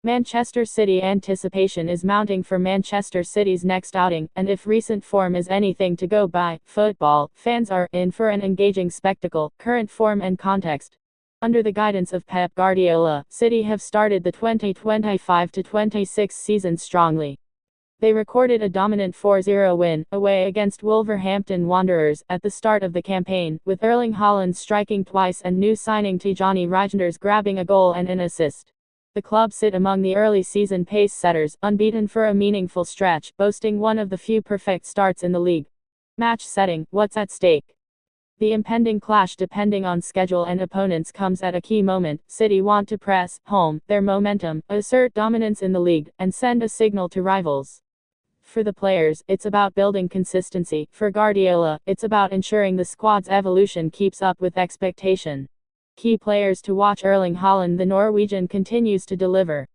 Manchester City anticipation is mounting for Manchester City's next outing, and if recent form is anything to go by, football fans are in for an engaging spectacle. Current form and context. Under the guidance of Pep Guardiola, City have started the 2025-26 season strongly. They recorded a dominant 4-0 win, away against Wolverhampton Wanderers, at the start of the campaign, with Erling Haaland striking twice and new signing Tijani Reijnders grabbing a goal and an assist. The club sit among the early season pace setters, unbeaten for a meaningful stretch, boasting one of the few perfect starts in the league. Match setting, what's at stake? The impending clash depending on schedule and opponents comes at a key moment. City want to press home their momentum, assert dominance in the league, and send a signal to rivals. For the players, it's about building consistency. For Guardiola, it's about ensuring the squad's evolution keeps up with expectation. Key players to watch: Erling Haaland. The Norwegian continues to deliver.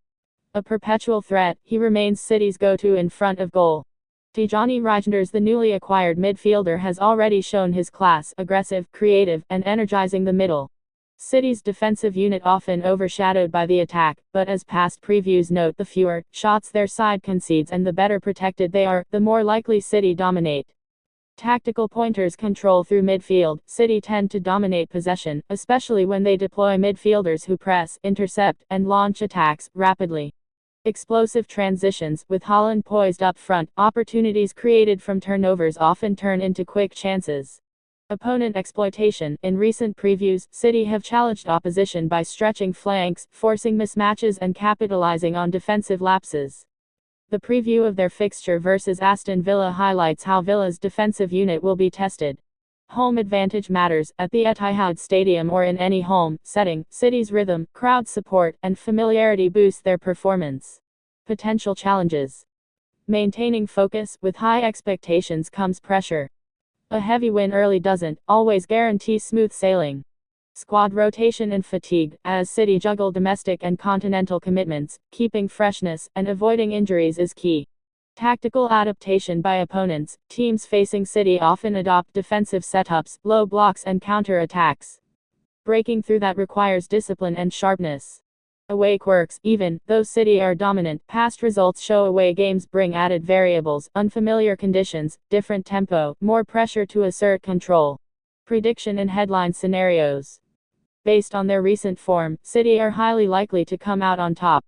A perpetual threat, he remains City's go-to in front of goal. Tijani Reijnders, the newly acquired midfielder, has already shown his class, aggressive, creative, and energizing the middle. City's defensive unit often overshadowed by the attack, but as past previews note, the fewer shots their side concedes and the better protected they are, the more likely City dominate. Tactical pointers: control through midfield. City tend to dominate possession, especially when they deploy midfielders who press, intercept, and launch attacks rapidly. Explosive transitions, with Haaland poised up front, opportunities created from turnovers often turn into quick chances. Opponent exploitation. In recent previews, City have challenged opposition by stretching flanks, forcing mismatches, and capitalizing on defensive lapses. The preview of their fixture versus Aston Villa highlights how Villa's defensive unit will be tested. Home advantage matters. At the Etihad Stadium or in any home setting, City's rhythm, crowd support, and familiarity boost their performance. Potential challenges. Maintaining focus. With high expectations comes pressure. A heavy win early doesn't always guarantee smooth sailing. Squad rotation and fatigue. As City juggle domestic and continental commitments, keeping freshness and avoiding injuries is key. Tactical adaptation by opponents. Teams facing City often adopt defensive setups, low blocks, and counter-attacks. Breaking through that requires discipline and sharpness. Away quirks. Even though City are dominant, past results show away games bring added variables, unfamiliar conditions, different tempo, more pressure to assert control. Prediction and headline scenarios. Based on their recent form, City are highly likely to come out on top.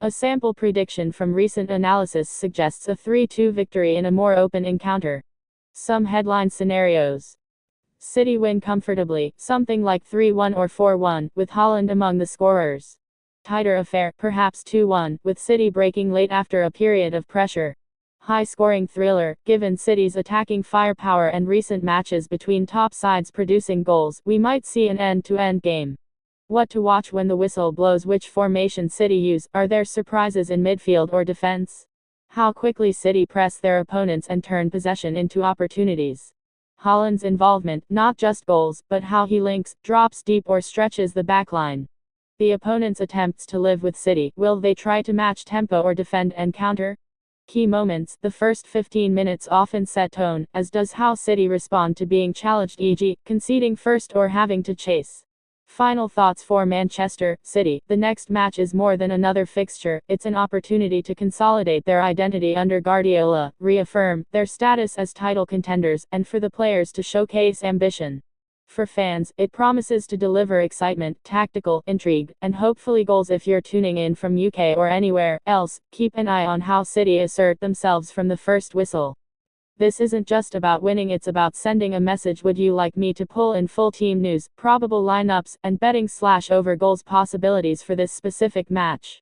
A sample prediction from recent analysis suggests a 3-2 victory in a more open encounter. Some headline scenarios. City win comfortably, something like 3-1 or 4-1, with Haaland among the scorers. Tighter affair, perhaps 2-1, with City breaking late after a period of pressure. High-scoring thriller. Given City's attacking firepower and recent matches between top sides producing goals, we might see an end-to-end game. What to watch when the whistle blows? Which formation City use? Are there surprises in midfield or defense? How quickly City press their opponents and turn possession into opportunities. Haaland's involvement, not just goals, but how he links, drops deep, or stretches the backline. The opponent's attempts to live with City. Will they try to match tempo or defend and counter? Key moments. The first 15 minutes often set tone, as does how City respond to being challenged, e.g., conceding first or having to chase. Final thoughts for Manchester City. The next match is more than another fixture, it's an opportunity to consolidate their identity under Guardiola, reaffirm their status as title contenders, and for the players to showcase ambition. For fans, it promises to deliver excitement, tactical intrigue, and hopefully goals. If you're tuning in from UK or anywhere else, keep an eye on how City assert themselves from the first whistle. This isn't just about winning, it's about sending a message. Would you like me to pull in full team news, probable lineups, and betting/over goals possibilities for this specific match?